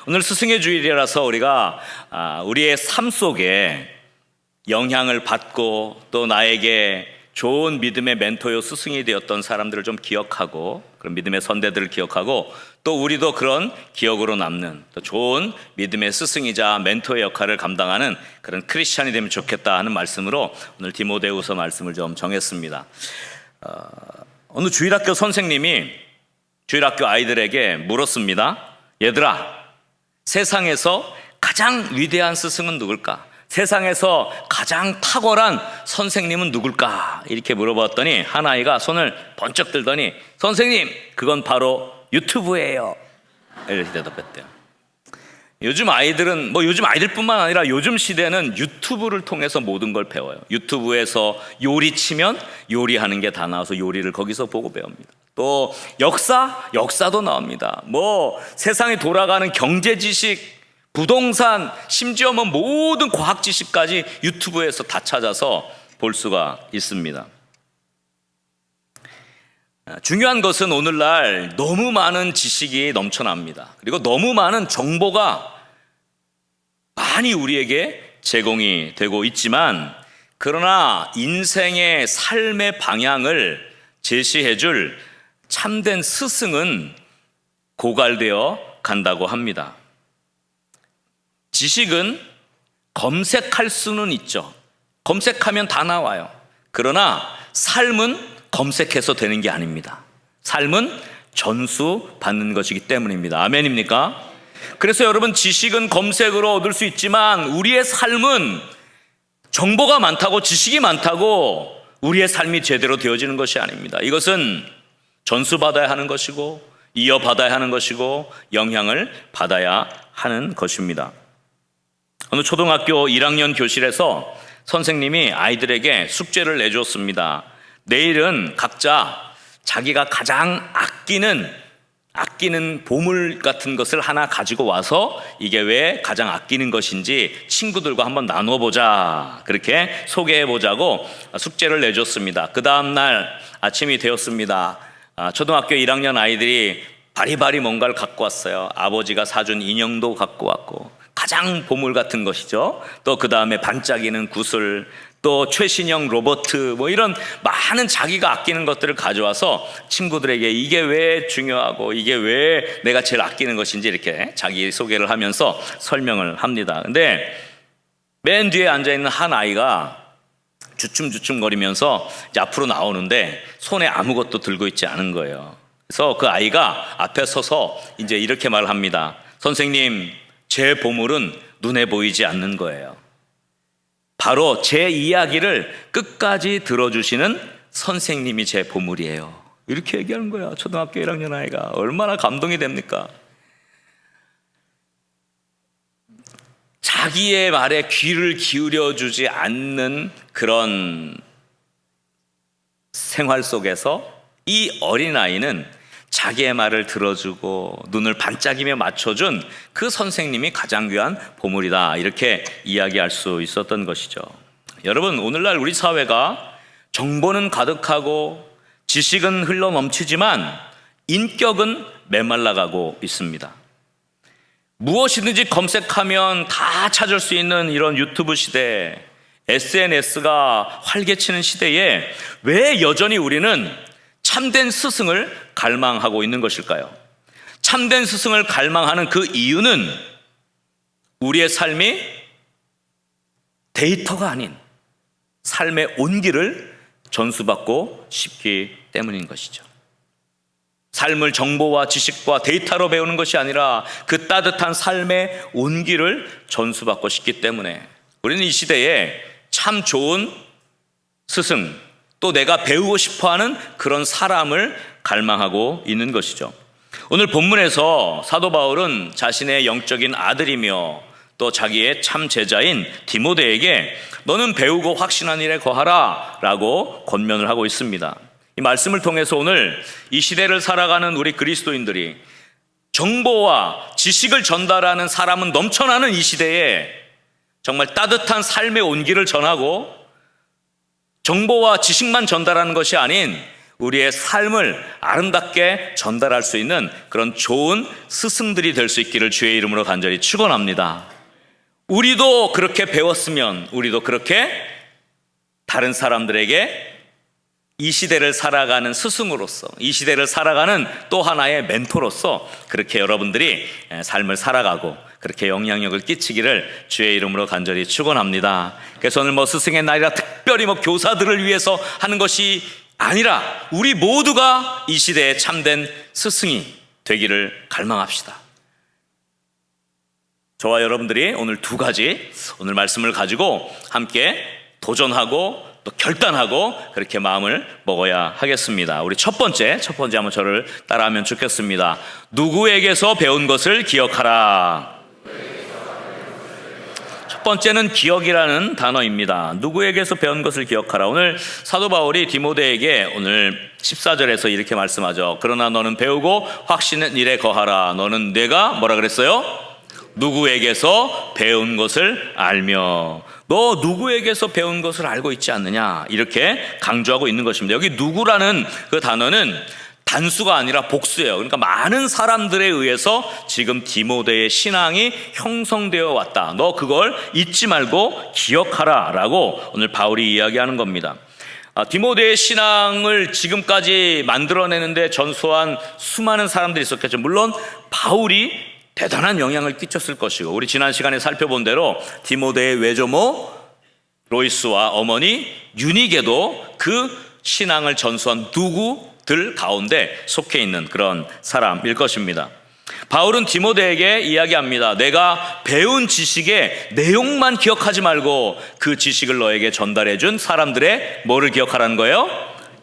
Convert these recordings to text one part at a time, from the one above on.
오늘 스승의 주일이라서 우리가 우리의 삶 속에 영향을 받고 또 나에게 좋은 믿음의 멘토요 스승이 되었던 사람들을 좀 기억하고, 그런 믿음의 선대들을 기억하고, 또 우리도 그런 기억으로 남는 또 좋은 믿음의 스승이자 멘토의 역할을 감당하는 그런 크리스찬이 되면 좋겠다 하는 말씀으로 오늘 디모데후서 말씀을 좀 정했습니다. 어느 주일학교 선생님이 주일학교 아이들에게 물었습니다. 얘들아, 세상에서 가장 위대한 스승은 누굴까? 세상에서 가장 탁월한 선생님은 누굴까? 이렇게 물어봤더니 한 아이가 손을 번쩍 들더니 선생님, 그건 바로 유튜브예요, 이렇게 대답했대요. 요즘 아이들은 요즘 아이들뿐만 아니라 요즘 시대는 유튜브를 통해서 모든 걸 배워요. 유튜브에서 요리 치면 요리하는 게 다 나와서 요리를 거기서 보고 배웁니다. 또 역사도 나옵니다. 세상이 돌아가는 경제 지식, 부동산, 심지어 모든 과학 지식까지 유튜브에서 다 찾아서 볼 수가 있습니다. 중요한 것은 오늘날 너무 많은 지식이 넘쳐납니다. 그리고 너무 많은 정보가 많이 우리에게 제공이 되고 있지만, 그러나 인생의 삶의 방향을 제시해줄 참된 스승은 고갈되어 간다고 합니다. 지식은 검색할 수는 있죠. 검색하면 다 나와요. 그러나 삶은 검색해서 되는 게 아닙니다. 삶은 전수받는 것이기 때문입니다. 아멘입니까? 그래서 여러분, 지식은 검색으로 얻을 수 있지만 우리의 삶은 정보가 많다고, 지식이 많다고 우리의 삶이 제대로 되어지는 것이 아닙니다. 이것은 전수받아야 하는 것이고, 이어받아야 하는 것이고, 영향을 받아야 하는 것입니다. 어느 초등학교 1학년 교실에서 선생님이 아이들에게 숙제를 내줬습니다. 내일은 각자 자기가 가장 아끼는 보물 같은 것을 하나 가지고 와서 이게 왜 가장 아끼는 것인지 친구들과 한번 나눠보자, 그렇게 소개해보자고 숙제를 내줬습니다. 그 다음날 아침이 되었습니다. 초등학교 1학년 아이들이 바리바리 뭔가를 갖고 왔어요. 아버지가 사준 인형도 갖고 왔고, 가장 보물 같은 것이죠. 또 그 다음에 반짝이는 구슬, 또 최신형 로봇, 이런 많은 자기가 아끼는 것들을 가져와서 친구들에게 이게 왜 중요하고 이게 왜 내가 제일 아끼는 것인지 이렇게 자기 소개를 하면서 설명을 합니다. 근데 맨 뒤에 앉아있는 한 아이가 주춤주춤거리면서 이제 앞으로 나오는데 손에 아무것도 들고 있지 않은 거예요. 그래서 그 아이가 앞에 서서 이제 이렇게 말을 합니다. 선생님, 제 보물은 눈에 보이지 않는 거예요. 바로 제 이야기를 끝까지 들어주시는 선생님이 제 보물이에요. 이렇게 얘기하는 거야. 초등학교 1학년 아이가. 얼마나 감동이 됩니까? 자기의 말에 귀를 기울여주지 않는 그런 생활 속에서 이 어린아이는 자기의 말을 들어주고 눈을 반짝이며 맞춰준 그 선생님이 가장 귀한 보물이다, 이렇게 이야기할 수 있었던 것이죠. 여러분, 오늘날 우리 사회가 정보는 가득하고 지식은 흘러넘치지만 인격은 메말라가고 있습니다. 무엇이든지 검색하면 다 찾을 수 있는 이런 유튜브 시대, SNS가 활개치는 시대에 왜 여전히 우리는 참된 스승을 갈망하고 있는 것일까요? 참된 스승을 갈망하는 그 이유는 우리의 삶이 데이터가 아닌 삶의 온기를 전수받고 싶기 때문인 것이죠. 삶을 정보와 지식과 데이터로 배우는 것이 아니라 그 따뜻한 삶의 온기를 전수받고 싶기 때문에 우리는 이 시대에 참 좋은 스승, 또 내가 배우고 싶어하는 그런 사람을 갈망하고 있는 것이죠. 오늘 본문에서 사도 바울은 자신의 영적인 아들이며 또 자기의 참 제자인 디모데에게 너는 배우고 확신한 일에 거하라 라고 권면을 하고 있습니다. 이 말씀을 통해서 오늘 이 시대를 살아가는 우리 그리스도인들이 정보와 지식을 전달하는 사람은 넘쳐나는 이 시대에 정말 따뜻한 삶의 온기를 전하고 정보와 지식만 전달하는 것이 아닌 우리의 삶을 아름답게 전달할 수 있는 그런 좋은 스승들이 될 수 있기를 주의 이름으로 간절히 축원합니다. 우리도 그렇게 배웠으면 우리도 그렇게 다른 사람들에게 이 시대를 살아가는 스승으로서, 이 시대를 살아가는 또 하나의 멘토로서 그렇게 여러분들이 삶을 살아가고 그렇게 영향력을 끼치기를 주의 이름으로 간절히 축원합니다. 그래서 오늘 스승의 날이라 특별히 교사들을 위해서 하는 것이 아니라 우리 모두가 이 시대에 참된 스승이 되기를 갈망합시다. 저와 여러분들이 오늘 두 가지 오늘 말씀을 가지고 함께 도전하고 또 결단하고 그렇게 마음을 먹어야 하겠습니다. 우리 첫 번째 한번 저를 따라하면 좋겠습니다. 누구에게서 배운 것을 기억하라. 첫 번째는 기억이라는 단어입니다. 누구에게서 배운 것을 기억하라. 오늘 사도 바울이 디모데에게 오늘 14절에서 이렇게 말씀하죠. 그러나 너는 배우고 확신은 일에 거하라. 너는 내가 뭐라 그랬어요? 누구에게서 배운 것을 알며. 너 누구에게서 배운 것을 알고 있지 않느냐, 이렇게 강조하고 있는 것입니다. 여기 누구라는 그 단어는 단수가 아니라 복수예요. 그러니까 많은 사람들에 의해서 지금 디모데의 신앙이 형성되어 왔다. 너 그걸 잊지 말고 기억하라 라고 오늘 바울이 이야기하는 겁니다. 디모데의 신앙을 지금까지 만들어내는데 전수한 수많은 사람들이 있었겠죠. 물론 바울이 대단한 영향을 끼쳤을 것이고, 우리 지난 시간에 살펴본 대로 디모데의 외조모 로이스와 어머니 유니게도 그 신앙을 전수한 누구들 가운데 속해 있는 그런 사람일 것입니다. 바울은 디모데에게 이야기합니다. 내가 배운 지식의 내용만 기억하지 말고 그 지식을 너에게 전달해 준 사람들의 뭐를 기억하라는 거예요?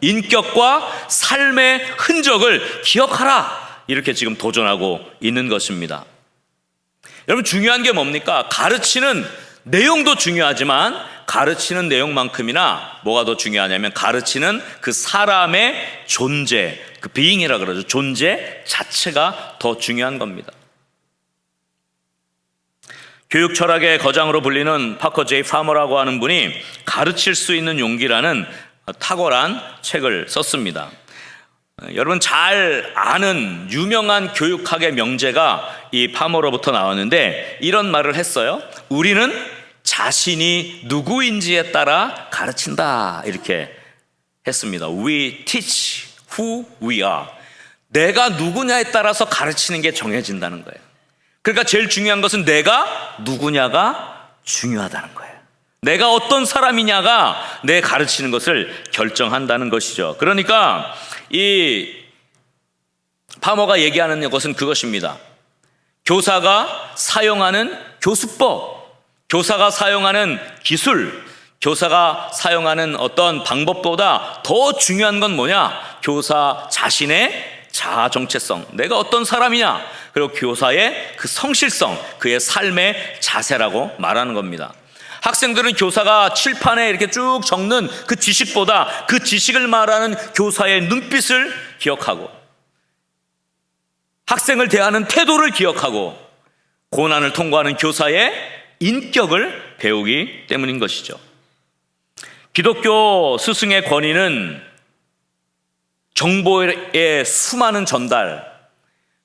인격과 삶의 흔적을 기억하라. 이렇게 지금 도전하고 있는 것입니다. 여러분, 중요한 게 뭡니까? 가르치는 내용도 중요하지만 가르치는 내용만큼이나 뭐가 더 중요하냐면 가르치는 그 사람의 존재, 그 being이라 그러죠. 존재 자체가 더 중요한 겁니다. 교육 철학의 거장으로 불리는 파커 제이 파머라고 하는 분이 가르칠 수 있는 용기라는 탁월한 책을 썼습니다. 여러분 잘 아는 유명한 교육학의 명제가 이 파머로부터 나왔는데 이런 말을 했어요. 우리는 자신이 누구인지에 따라 가르친다, 이렇게 했습니다. We teach who we are. 내가 누구냐에 따라서 가르치는 게 정해진다는 거예요. 그러니까 제일 중요한 것은 내가 누구냐가 중요하다는 거예요. 내가 어떤 사람이냐가 내 가르치는 것을 결정한다는 것이죠. 그러니까 이 파머가 얘기하는 것은 그것입니다. 교사가 사용하는 교수법, 교사가 사용하는 기술, 교사가 사용하는 어떤 방법보다 더 중요한 건 뭐냐? 교사 자신의 자아 정체성, 내가 어떤 사람이냐, 그리고 교사의 그 성실성, 그의 삶의 자세라고 말하는 겁니다. 학생들은 교사가 칠판에 이렇게 쭉 적는 그 지식보다 그 지식을 말하는 교사의 눈빛을 기억하고, 학생을 대하는 태도를 기억하고, 고난을 통과하는 교사의 인격을 배우기 때문인 것이죠. 기독교 스승의 권위는 정보의 수많은 전달,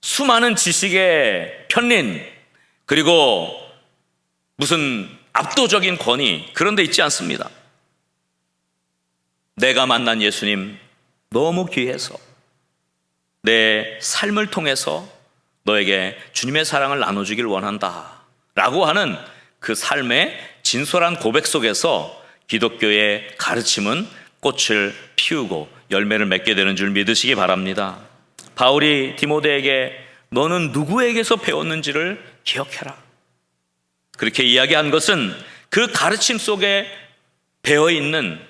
수많은 지식의 편린, 그리고 무슨 압도적인 권위, 그런 데 있지 않습니다. 내가 만난 예수님 너무 귀해서 내 삶을 통해서 너에게 주님의 사랑을 나눠주길 원한다 라고 하는 그 삶의 진솔한 고백 속에서 기독교의 가르침은 꽃을 피우고 열매를 맺게 되는 줄 믿으시기 바랍니다. 바울이 디모데에게 너는 누구에게서 배웠는지를 기억해라, 그렇게 이야기한 것은 그 가르침 속에 배어있는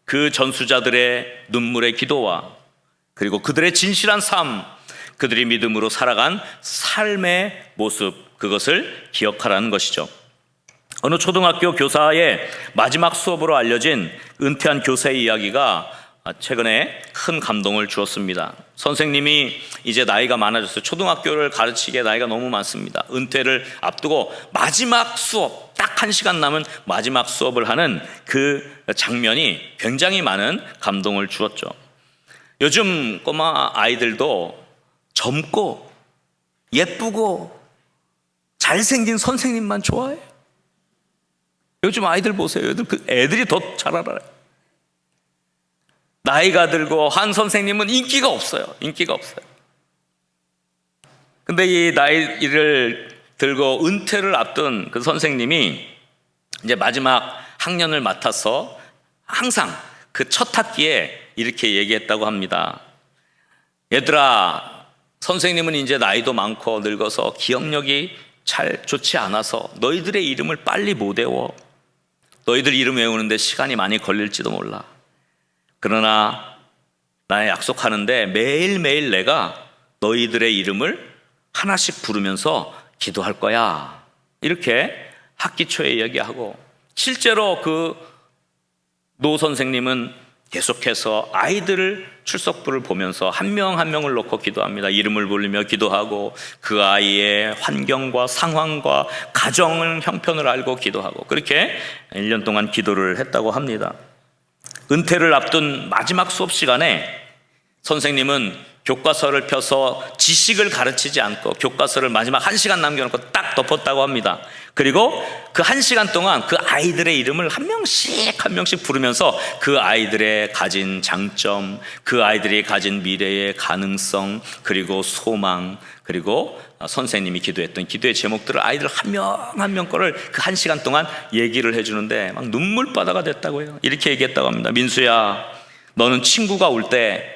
그 전수자들의 눈물의 기도와 그리고 그들의 진실한 삶, 그들이 믿음으로 살아간 삶의 모습, 그것을 기억하라는 것이죠. 어느 초등학교 교사의 마지막 수업으로 알려진 은퇴한 교사의 이야기가 최근에 큰 감동을 주었습니다. 선생님이 이제 나이가 많아졌어요. 초등학교를 가르치기에 나이가 너무 많습니다. 은퇴를 앞두고 마지막 수업, 딱 1시간 남은 마지막 수업을 하는 그 장면이 굉장히 많은 감동을 주었죠. 요즘 꼬마 아이들도 젊고 예쁘고 잘생긴 선생님만 좋아해요. 요즘 아이들 보세요. 애들이 더 잘 알아요. 나이가 들고 한 선생님은 인기가 없어요. 인기가 없어요. 근데 이 나이를 들고 은퇴를 앞둔 그 선생님이 이제 마지막 학년을 맡아서 항상 그 첫 학기에 이렇게 얘기했다고 합니다. 얘들아, 선생님은 이제 나이도 많고 늙어서 기억력이 잘 좋지 않아서 너희들의 이름을 빨리 못 외워. 너희들 이름 외우는데 시간이 많이 걸릴지도 몰라. 그러나 나 약속하는데 매일매일 내가 너희들의 이름을 하나씩 부르면서 기도할 거야. 이렇게 학기 초에 얘기하고, 실제로 그 노 선생님은 계속해서 아이들을 출석부를 보면서 한 명 한 명을 놓고 기도합니다. 이름을 부르며 기도하고 그 아이의 환경과 상황과 가정을 형편을 알고 기도하고, 그렇게 1년 동안 기도를 했다고 합니다. 은퇴를 앞둔 마지막 수업 시간에 선생님은 교과서를 펴서 지식을 가르치지 않고 교과서를 마지막 1시간 남겨놓고 딱 덮었다고 합니다. 그리고 그 1시간 동안 그 아이들의 이름을 한 명씩 부르면서 그 아이들의 가진 장점, 그 아이들이 가진 미래의 가능성, 그리고 소망, 그리고 선생님이 기도했던 기도의 제목들을 아이들 한 명 한 명 거를 그 1시간 동안 얘기를 해주는데 막 눈물바다가 됐다고 해요. 이렇게 얘기했다고 합니다. 민수야, 너는 친구가 올 때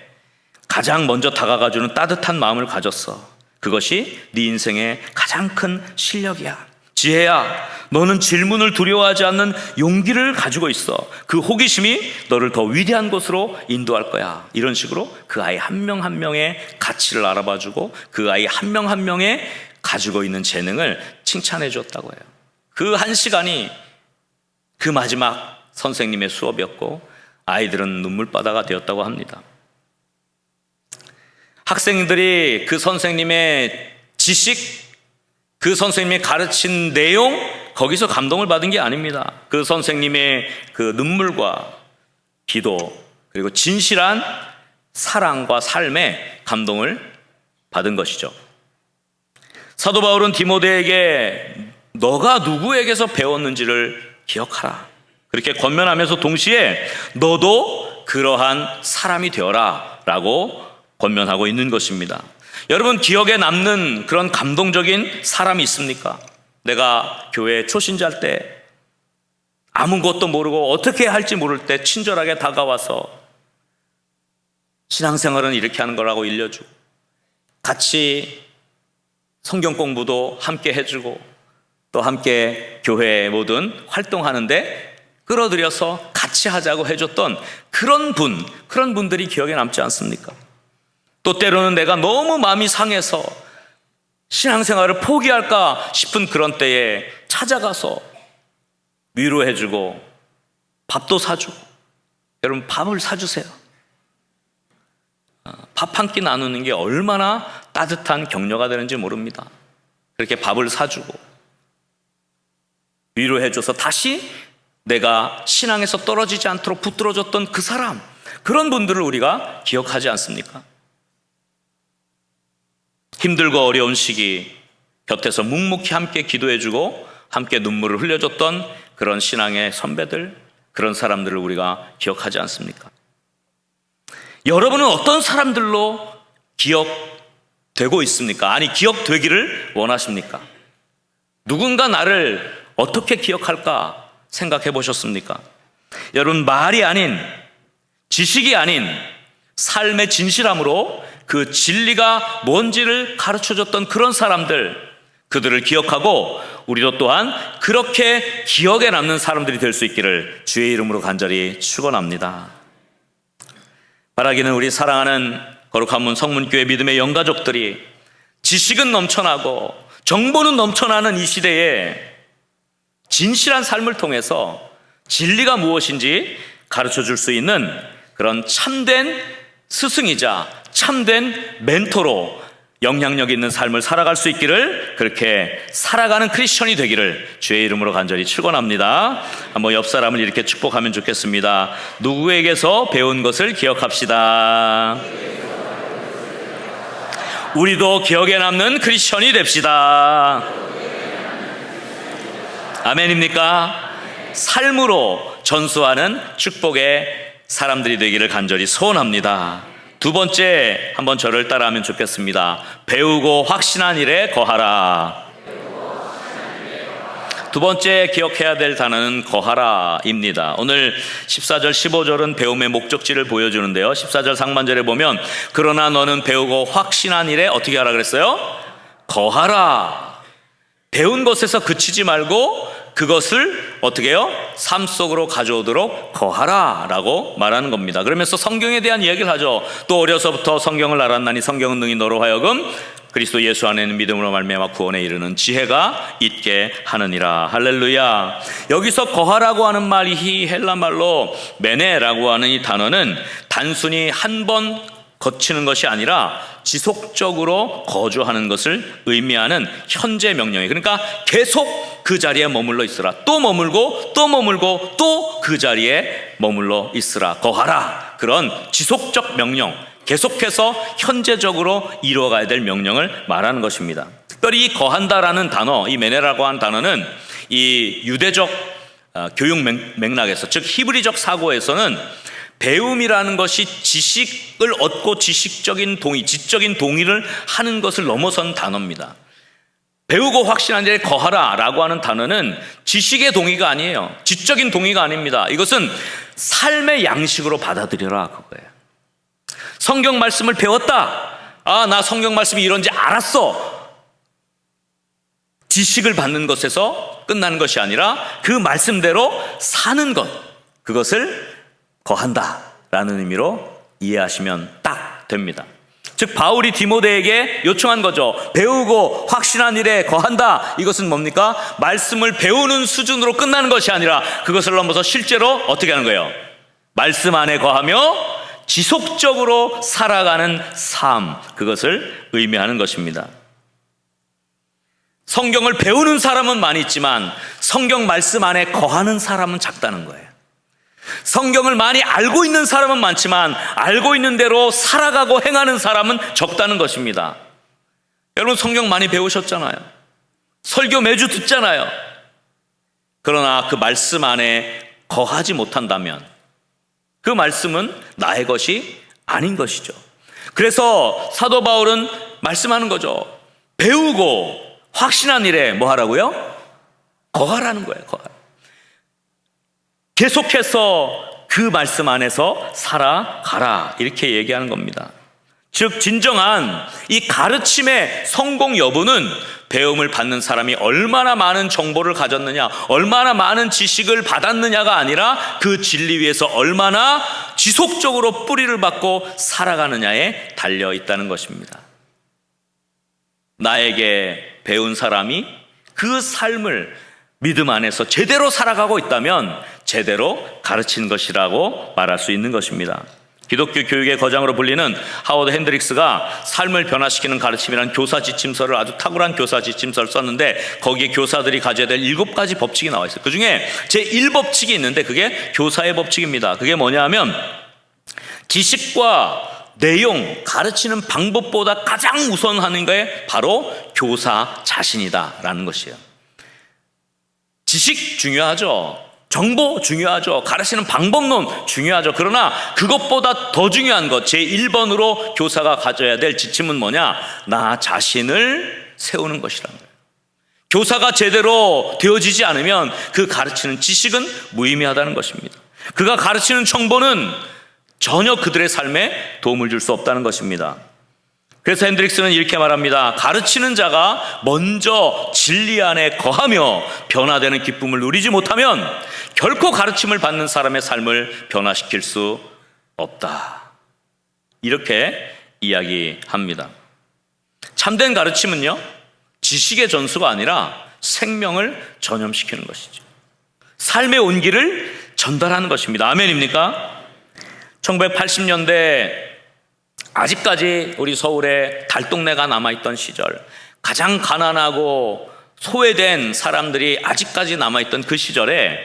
가장 먼저 다가가주는 따뜻한 마음을 가졌어. 그것이 네 인생의 가장 큰 실력이야. 지혜야, 너는 질문을 두려워하지 않는 용기를 가지고 있어. 그 호기심이 너를 더 위대한 곳으로 인도할 거야. 이런 식으로 그 아이 한 명 한 명의 가치를 알아봐주고 그 아이 한 명 한 명의 가지고 있는 재능을 칭찬해 줬다고 해요. 그 1시간이 그 마지막 선생님의 수업이었고 아이들은 눈물바다가 되었다고 합니다. 학생들이 그 선생님의 지식, 그 선생님이 가르친 내용, 거기서 감동을 받은 게 아닙니다. 그 선생님의 그 눈물과 기도, 그리고 진실한 사랑과 삶에 감동을 받은 것이죠. 사도 바울은 디모데에게 너가 누구에게서 배웠는지를 기억하라, 그렇게 권면하면서 동시에 너도 그러한 사람이 되어라 라고 권면하고 있는 것입니다. 여러분, 기억에 남는 그런 감동적인 사람이 있습니까? 내가 교회 초신자일 때 아무것도 모르고 어떻게 할지 모를 때 친절하게 다가와서 신앙생활은 이렇게 하는 거라고 일러주고, 같이 성경 공부도 함께 해주고, 또 함께 교회 모든 활동하는데 끌어들여서 같이 하자고 해줬던 그런 분들이 기억에 남지 않습니까? 또 때로는 내가 너무 마음이 상해서 신앙생활을 포기할까 싶은 그런 때에 찾아가서 위로해주고 밥도 사주고, 여러분 밥을 사주세요. 밥 한 끼 나누는 게 얼마나 따뜻한 격려가 되는지 모릅니다. 그렇게 밥을 사주고 위로해줘서 다시 내가 신앙에서 떨어지지 않도록 붙들어줬던 그 사람, 그런 분들을 우리가 기억하지 않습니까? 힘들고 어려운 시기 곁에서 묵묵히 함께 기도해주고 함께 눈물을 흘려줬던 그런 신앙의 선배들, 그런 사람들을 우리가 기억하지 않습니까? 여러분은 어떤 사람들로 기억되고 있습니까? 아니, 기억되기를 원하십니까? 누군가 나를 어떻게 기억할까 생각해 보셨습니까? 여러분, 말이 아닌, 지식이 아닌 삶의 진실함으로 그 진리가 뭔지를 가르쳐줬던 그런 사람들, 그들을 기억하고 우리도 또한 그렇게 기억에 남는 사람들이 될 수 있기를 주의 이름으로 간절히 축원합니다. 바라기는 우리 사랑하는 거룩한 문 성문교회 믿음의 영가족들이 지식은 넘쳐나고 정보는 넘쳐나는 이 시대에 진실한 삶을 통해서 진리가 무엇인지 가르쳐줄 수 있는 그런 참된 스승이자 참된 멘토로 영향력 있는 삶을 살아갈 수 있기를, 그렇게 살아가는 크리스천이 되기를 주의 이름으로 간절히 축원합니다. 한번 옆 사람을 이렇게 축복하면 좋겠습니다. 누구에게서 배운 것을 기억합시다. 우리도 기억에 남는 크리스천이 됩시다. 아멘입니까? 삶으로 전수하는 축복의 사람들이 되기를 간절히 소원합니다. 두 번째, 한번 저를 따라하면 좋겠습니다. 배우고 확신한 일에 거하라. 두 번째 기억해야 될 단어는 거하라입니다. 오늘 14절 15절은 배움의 목적지를 보여주는데요, 14절 상반절에 보면 그러나 너는 배우고 확신한 일에 어떻게 하라 그랬어요? 거하라. 배운 것에서 그치지 말고 그것을 어떻게 해요? 삶 속으로 가져오도록 거하라 라고 말하는 겁니다. 그러면서 성경에 대한 이야기를 하죠. 또 어려서부터 성경을 알았나니 성경은 능히 너로 하여금 그리스도 예수 안에는 믿음으로 말미암아 구원에 이르는 지혜가 있게 하느니라. 할렐루야. 여기서 거하라고 하는 말이 이 헬라 말로 메네라고 하는 이 단어는 단순히 한 번 거치는 것이 아니라 지속적으로 거주하는 것을 의미하는 현재 명령이에요. 그러니까 계속 그 자리에 머물러 있으라. 또 머물고 또 머물고 또 그 자리에 머물러 있으라. 거하라. 그런 지속적 명령, 계속해서 현재적으로 이루어가야 될 명령을 말하는 것입니다. 특별히 이 거한다라는 단어, 이 메네라고 하는 단어는 이 유대적 교육 맥락에서, 즉 히브리적 사고에서는 배움이라는 것이 지식을 얻고 지식적인 동의, 지적인 동의를 하는 것을 넘어선 단어입니다. 배우고 확신한 일에 거하라 라고 하는 단어는 지식의 동의가 아니에요. 지적인 동의가 아닙니다. 이것은 삶의 양식으로 받아들여라 그거예요. 성경 말씀을 배웠다. 아, 나 성경 말씀이 이런지 알았어. 지식을 받는 것에서 끝나는 것이 아니라 그 말씀대로 사는 것, 그것을 거한다 라는 의미로 이해하시면 딱 됩니다. 즉 바울이 디모데에게 요청한 거죠. 배우고 확신한 일에 거한다. 이것은 뭡니까? 말씀을 배우는 수준으로 끝나는 것이 아니라 그것을 넘어서 실제로 어떻게 하는 거예요? 말씀 안에 거하며 지속적으로 살아가는 삶, 그것을 의미하는 것입니다. 성경을 배우는 사람은 많이 있지만 성경 말씀 안에 거하는 사람은 작다는 거예요. 성경을 많이 알고 있는 사람은 많지만 알고 있는 대로 살아가고 행하는 사람은 적다는 것입니다. 여러분 성경 많이 배우셨잖아요. 설교 매주 듣잖아요. 그러나 그 말씀 안에 거하지 못한다면 그 말씀은 나의 것이 아닌 것이죠. 그래서 사도 바울은 말씀하는 거죠. 배우고 확신한 일에 뭐 하라고요? 거하라는 거예요. 거하라. 계속해서 그 말씀 안에서 살아가라, 이렇게 얘기하는 겁니다. 즉 진정한 이 가르침의 성공 여부는 배움을 받는 사람이 얼마나 많은 정보를 가졌느냐, 얼마나 많은 지식을 받았느냐가 아니라 그 진리 위에서 얼마나 지속적으로 뿌리를 받고 살아가느냐에 달려 있다는 것입니다. 나에게 배운 사람이 그 삶을 믿음 안에서 제대로 살아가고 있다면 제대로 가르친 것이라고 말할 수 있는 것입니다. 기독교 교육의 거장으로 불리는 하워드 핸드릭스가 삶을 변화시키는 가르침이라는 교사 지침서를, 아주 탁월한 교사 지침서를 썼는데 거기에 교사들이 가져야 될 7가지 법칙이 나와 있어요. 그 중에 제1법칙이 있는데 그게 교사의 법칙입니다. 그게 뭐냐 하면 지식과 내용, 가르치는 방법보다 가장 우선하는 게 바로 교사 자신이다라는 것이에요. 지식 중요하죠. 정보 중요하죠. 가르치는 방법론 중요하죠. 그러나 그것보다 더 중요한 것, 제1번으로 교사가 가져야 될 지침은 뭐냐? 나 자신을 세우는 것이라는 거예요. 교사가 제대로 되어지지 않으면 그 가르치는 지식은 무의미하다는 것입니다. 그가 가르치는 정보는 전혀 그들의 삶에 도움을 줄 수 없다는 것입니다. 그래서 핸드릭스는 이렇게 말합니다. 가르치는 자가 먼저 진리 안에 거하며 변화되는 기쁨을 누리지 못하면 결코 가르침을 받는 사람의 삶을 변화시킬 수 없다. 이렇게 이야기합니다. 참된 가르침은요, 지식의 전수가 아니라 생명을 전염시키는 것이죠. 삶의 온기를 전달하는 것입니다. 아멘입니까? 1980년대 아직까지 우리 서울에 달동네가 남아있던 시절, 가장 가난하고 소외된 사람들이 아직까지 남아있던 그 시절에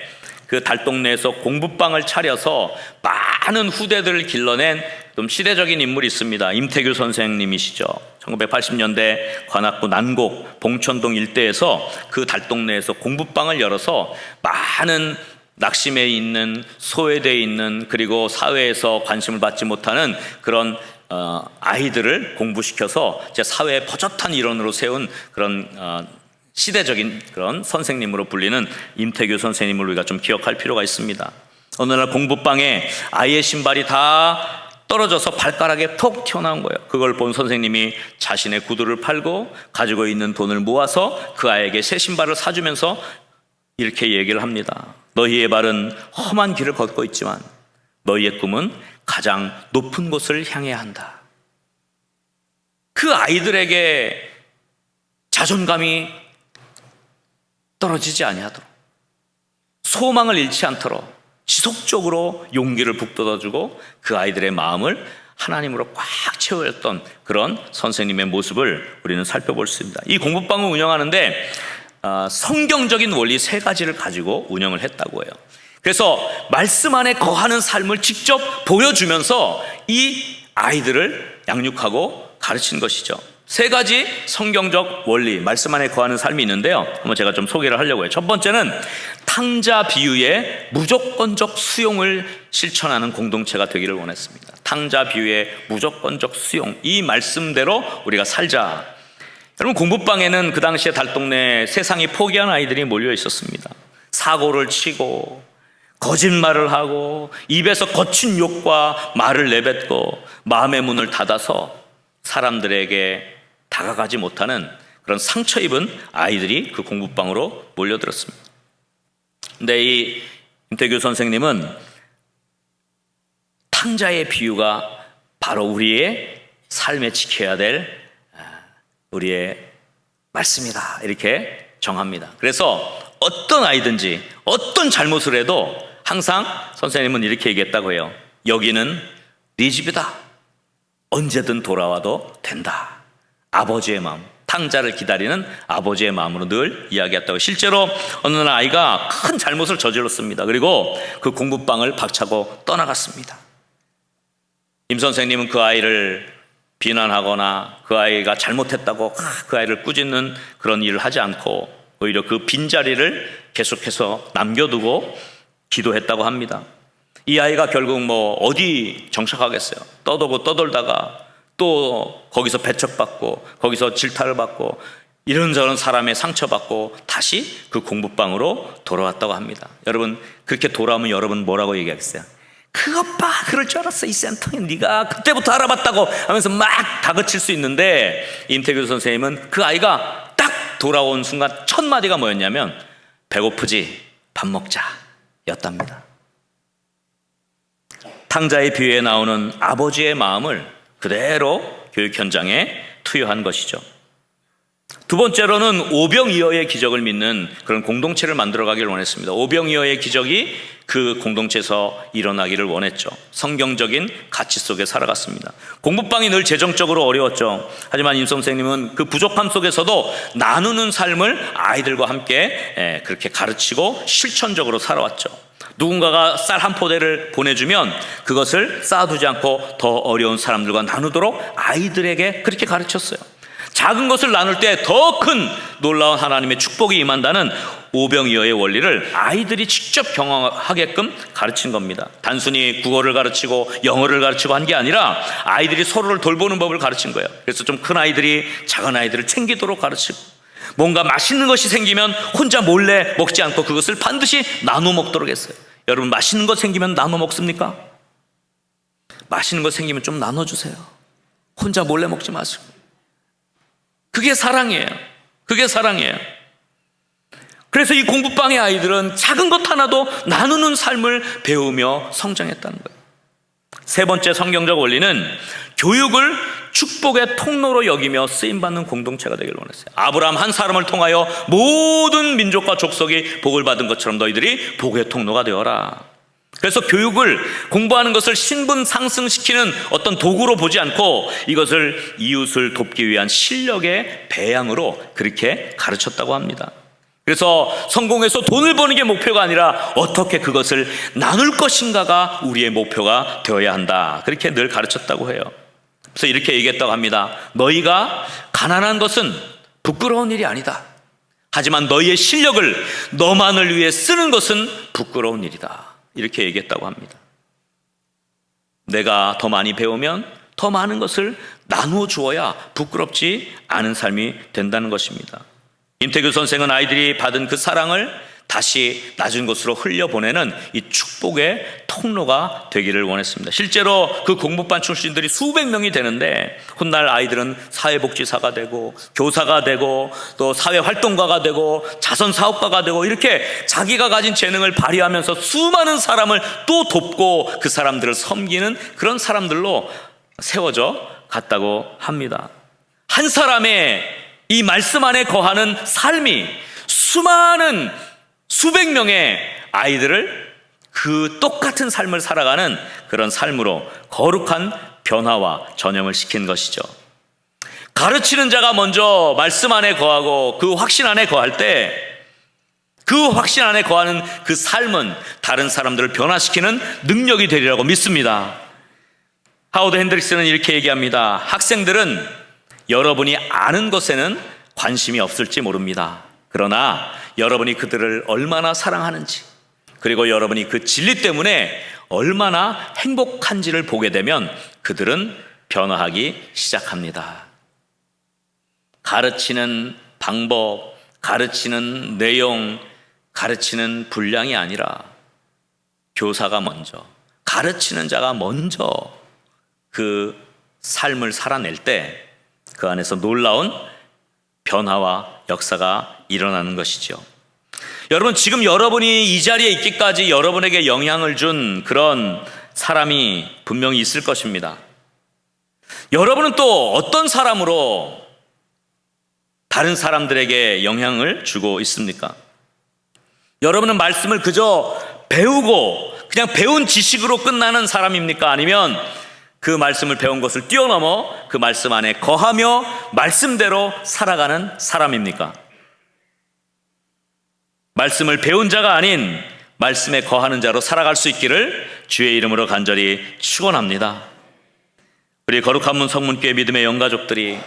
그 달동네에서 공부방을 차려서 많은 후대들을 길러낸 좀 시대적인 인물이 있습니다. 임태규 선생님이시죠. 1980년대 관악구 난곡 봉천동 일대에서 그 달동네에서 공부방을 열어서 많은 낙심해 있는, 소외되어 있는, 그리고 사회에서 관심을 받지 못하는 그런 아이들을 공부시켜서 이제 사회의 버젓한 일원으로 세운 그런 시대적인 그런 선생님으로 불리는 임태규 선생님을 우리가 좀 기억할 필요가 있습니다. 어느 날 공부방에 아이의 신발이 다 떨어져서 발가락에 톡 튀어나온 거예요. 그걸 본 선생님이 자신의 구두를 팔고 가지고 있는 돈을 모아서 그 아이에게 새 신발을 사주면서 이렇게 얘기를 합니다. 너희의 발은 험한 길을 걷고 있지만 너희의 꿈은 가장 높은 곳을 향해야 한다. 그 아이들에게 자존감이 떨어지지 아니하도록, 소망을 잃지 않도록 지속적으로 용기를 북돋아주고 그 아이들의 마음을 하나님으로 꽉 채웠던 그런 선생님의 모습을 우리는 살펴볼 수 있습니다. 이 공부방을 운영하는데 성경적인 원리 3가지를 가지고 운영을 했다고 해요. 그래서 말씀 안에 거하는 삶을 직접 보여주면서 이 아이들을 양육하고 가르친 것이죠. 3가지 성경적 원리, 말씀 안에 거하는 삶이 있는데요. 한번 제가 좀 소개를 하려고 해요. 첫 번째는 탕자 비유의 무조건적 수용을 실천하는 공동체가 되기를 원했습니다. 탕자 비유의 무조건적 수용, 이 말씀대로 우리가 살자. 여러분, 공부방에는 그 당시에 달동네 세상이 포기한 아이들이 몰려 있었습니다. 사고를 치고 거짓말을 하고 입에서 거친 욕과 말을 내뱉고 마음의 문을 닫아서 사람들에게 다가가지 못하는 그런 상처 입은 아이들이 그 공부방으로 몰려들었습니다. 근데 이 임태규 선생님은 탕자의 비유가 바로 우리의 삶에 지켜야 될 우리의 말씀이다, 이렇게 정합니다. 그래서 어떤 아이든지 어떤 잘못을 해도 항상 선생님은 이렇게 얘기했다고 해요. 여기는 네 집이다. 언제든 돌아와도 된다. 아버지의 마음, 탕자를 기다리는 아버지의 마음으로 늘 이야기했다고. 실제로 어느 날 아이가 큰 잘못을 저질렀습니다. 그리고 그 공부방을 박차고 떠나갔습니다. 임 선생님은 그 아이를 비난하거나 그 아이가 잘못했다고 그 아이를 꾸짖는 그런 일을 하지 않고 오히려 그 빈자리를 계속해서 남겨두고 기도했다고 합니다. 이 아이가 결국 어디 정착하겠어요. 떠돌고 떠돌다가 또 거기서 배척받고 거기서 질타를 받고 이런저런 사람의 상처받고 다시 그 공부방으로 돌아왔다고 합니다. 여러분, 그렇게 돌아오면 여러분 뭐라고 얘기하겠어요? 그것 봐, 그럴 줄 알았어. 이 센터에 네가 그때부터 알아봤다고 하면서 막 다그칠 수 있는데, 임태규 선생님은 그 아이가 딱 돌아온 순간 첫 마디가 뭐였냐면 배고프지? 밥 먹자 였답니다. 탕자의 비유에 나오는 아버지의 마음을 그대로 교육 현장에 투여한 것이죠. 두 번째로는 오병이어의 기적을 믿는 그런 공동체를 만들어가기를 원했습니다. 오병이어의 기적이 그 공동체에서 일어나기를 원했죠. 성경적인 가치 속에 살아갔습니다. 공부방이 늘 재정적으로 어려웠죠. 하지만 임 선생님은 그 부족함 속에서도 나누는 삶을 아이들과 함께 그렇게 가르치고 실천적으로 살아왔죠. 누군가가 쌀 한 포대를 보내주면 그것을 쌓아두지 않고 더 어려운 사람들과 나누도록 아이들에게 그렇게 가르쳤어요. 작은 것을 나눌 때 더 큰 놀라운 하나님의 축복이 임한다는 오병이어의 원리를 아이들이 직접 경험하게끔 가르친 겁니다. 단순히 국어를 가르치고 영어를 가르치고 한 게 아니라 아이들이 서로를 돌보는 법을 가르친 거예요. 그래서 좀 큰 아이들이 작은 아이들을 챙기도록 가르치고, 뭔가 맛있는 것이 생기면 혼자 몰래 먹지 않고 그것을 반드시 나눠 먹도록 했어요. 여러분, 맛있는 것 생기면 나눠 먹습니까? 맛있는 것 생기면 좀 나눠주세요. 혼자 몰래 먹지 마시고. 그게 사랑이에요. 그게 사랑이에요. 그래서 이 공부방의 아이들은 작은 것 하나도 나누는 삶을 배우며 성장했다는 거예요. 세 번째 성경적 원리는 교육을 축복의 통로로 여기며 쓰임받는 공동체가 되기를 원했어요. 아브라함 한 사람을 통하여 모든 민족과 족속이 복을 받은 것처럼 너희들이 복의 통로가 되어라. 그래서 교육을, 공부하는 것을 신분 상승시키는 어떤 도구로 보지 않고 이것을 이웃을 돕기 위한 실력의 배양으로 그렇게 가르쳤다고 합니다. 그래서 성공해서 돈을 버는 게 목표가 아니라 어떻게 그것을 나눌 것인가가 우리의 목표가 되어야 한다, 그렇게 늘 가르쳤다고 해요. 그래서 이렇게 얘기했다고 합니다. 너희가 가난한 것은 부끄러운 일이 아니다. 하지만 너희의 실력을 너만을 위해 쓰는 것은 부끄러운 일이다, 이렇게 얘기했다고 합니다. 내가 더 많이 배우면 더 많은 것을 나누어 주어야 부끄럽지 않은 삶이 된다는 것입니다. 임태규 선생은 아이들이 받은 그 사랑을 다시 낮은 곳으로 흘려보내는 이 축복의 통로가 되기를 원했습니다. 실제로 그 공부반 출신들이 수백 명이 되는데 훗날 아이들은 사회복지사가 되고 교사가 되고 또 사회활동가가 되고 자선사업가가 되고 이렇게 자기가 가진 재능을 발휘하면서 수많은 사람을 또 돕고 그 사람들을 섬기는 그런 사람들로 세워져 갔다고 합니다. 한 사람의 이 말씀 안에 거하는 삶이 수많은 수백 명의 아이들을 그 똑같은 삶을 살아가는 그런 삶으로 거룩한 변화와 전염을 시킨 것이죠. 가르치는 자가 먼저 말씀 안에 거하고 그 확신 안에 거할 때 그 확신 안에 거하는 그 삶은 다른 사람들을 변화시키는 능력이 되리라고 믿습니다. 하워드 핸드릭스는 이렇게 얘기합니다. 학생들은 여러분이 아는 것에는 관심이 없을지 모릅니다. 그러나 여러분이 그들을 얼마나 사랑하는지, 그리고 여러분이 그 진리 때문에 얼마나 행복한지를 보게 되면 그들은 변화하기 시작합니다. 가르치는 방법, 가르치는 내용, 가르치는 분량이 아니라 교사가 먼저, 가르치는 자가 먼저 그 삶을 살아낼 때 그 안에서 놀라운 변화와 역사가 일어나는 것이죠. 여러분, 지금 여러분이 이 자리에 있기까지 여러분에게 영향을 준 그런 사람이 분명히 있을 것입니다. 여러분은 또 어떤 사람으로 다른 사람들에게 영향을 주고 있습니까? 여러분은 말씀을 그저 배우고 그냥 배운 지식으로 끝나는 사람입니까? 아니면 그 말씀을 배운 것을 뛰어넘어 그 말씀 안에 거하며 말씀대로 살아가는 사람입니까? 말씀을 배운 자가 아닌 말씀에 거하는 자로 살아갈 수 있기를 주의 이름으로 간절히 축원합니다. 우리 거룩한 문 성문교회 믿음의 영가족들이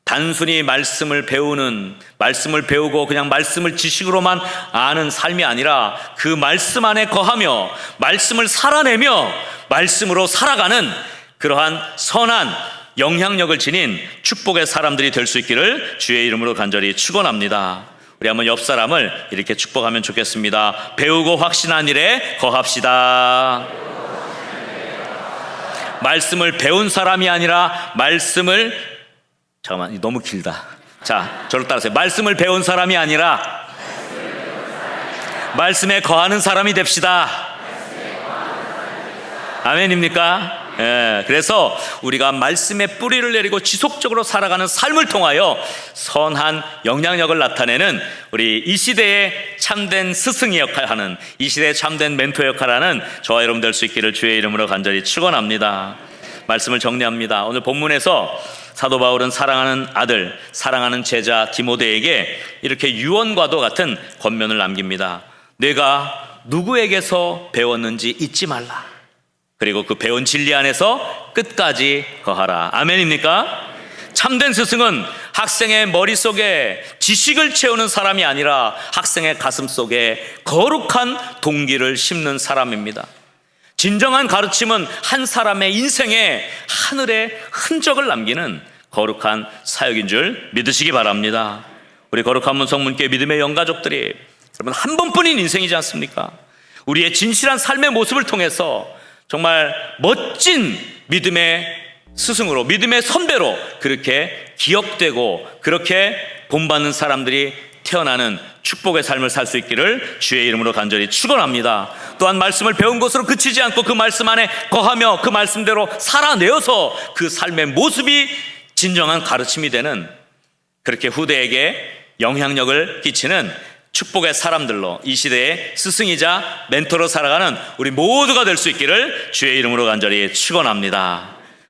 단순히 말씀을 배우는, 말씀을 배우고 그냥 말씀을 지식으로만 아는 삶이 아니라 그 말씀 안에 거하며 말씀을 살아내며 말씀으로 살아가는 그러한 선한 영향력을 지닌 축복의 사람들이 될 수 있기를 주의 이름으로 간절히 축원합니다. 우리 한번 옆 사람을 이렇게 축복하면 좋겠습니다. 배우고 확신한 일에 거합시다. 말씀을 배운 사람이 아니라 말씀을, 잠깐만, 너무 길다. 자, 저를 따라하세요. 말씀을 배운 사람이 아니라 말씀에 거하는 사람이 됩시다. 아멘입니까? 예, 그래서 우리가 말씀의 뿌리를 내리고 지속적으로 살아가는 삶을 통하여 선한 영향력을 나타내는 우리 이 시대의 참된 스승의 역할하는, 이 시대의 참된 멘토 역할하는 저와 여러분 될 수 있기를 주의 이름으로 간절히 축원합니다. 말씀을 정리합니다. 오늘 본문에서 사도 바울은 사랑하는 아들, 사랑하는 제자 디모데에게 이렇게 유언과도 같은 권면을 남깁니다. 내가 누구에게서 배웠는지 잊지 말라. 그리고 그 배운 진리 안에서 끝까지 거하라. 아멘입니까? 참된 스승은 학생의 머릿속에 지식을 채우는 사람이 아니라 학생의 가슴속에 거룩한 동기를 심는 사람입니다. 진정한 가르침은 한 사람의 인생에 하늘의 흔적을 남기는 거룩한 사역인 줄 믿으시기 바랍니다. 우리 거룩한 문 성문교회 믿음의 영가족들이, 여러분, 한 번뿐인 인생이지 않습니까? 우리의 진실한 삶의 모습을 통해서 정말 멋진 믿음의 스승으로, 믿음의 선배로 그렇게 기억되고 그렇게 본받는 사람들이 태어나는 축복의 삶을 살 수 있기를 주의 이름으로 간절히 축원합니다. 또한 말씀을 배운 것으로 그치지 않고 그 말씀 안에 거하며 그 말씀대로 살아내어서 그 삶의 모습이 진정한 가르침이 되는, 그렇게 후대에게 영향력을 끼치는 축복의 사람들로 이 시대의 스승이자 멘토로 살아가는 우리 모두가 될 수 있기를 주의 이름으로 간절히 축원합니다.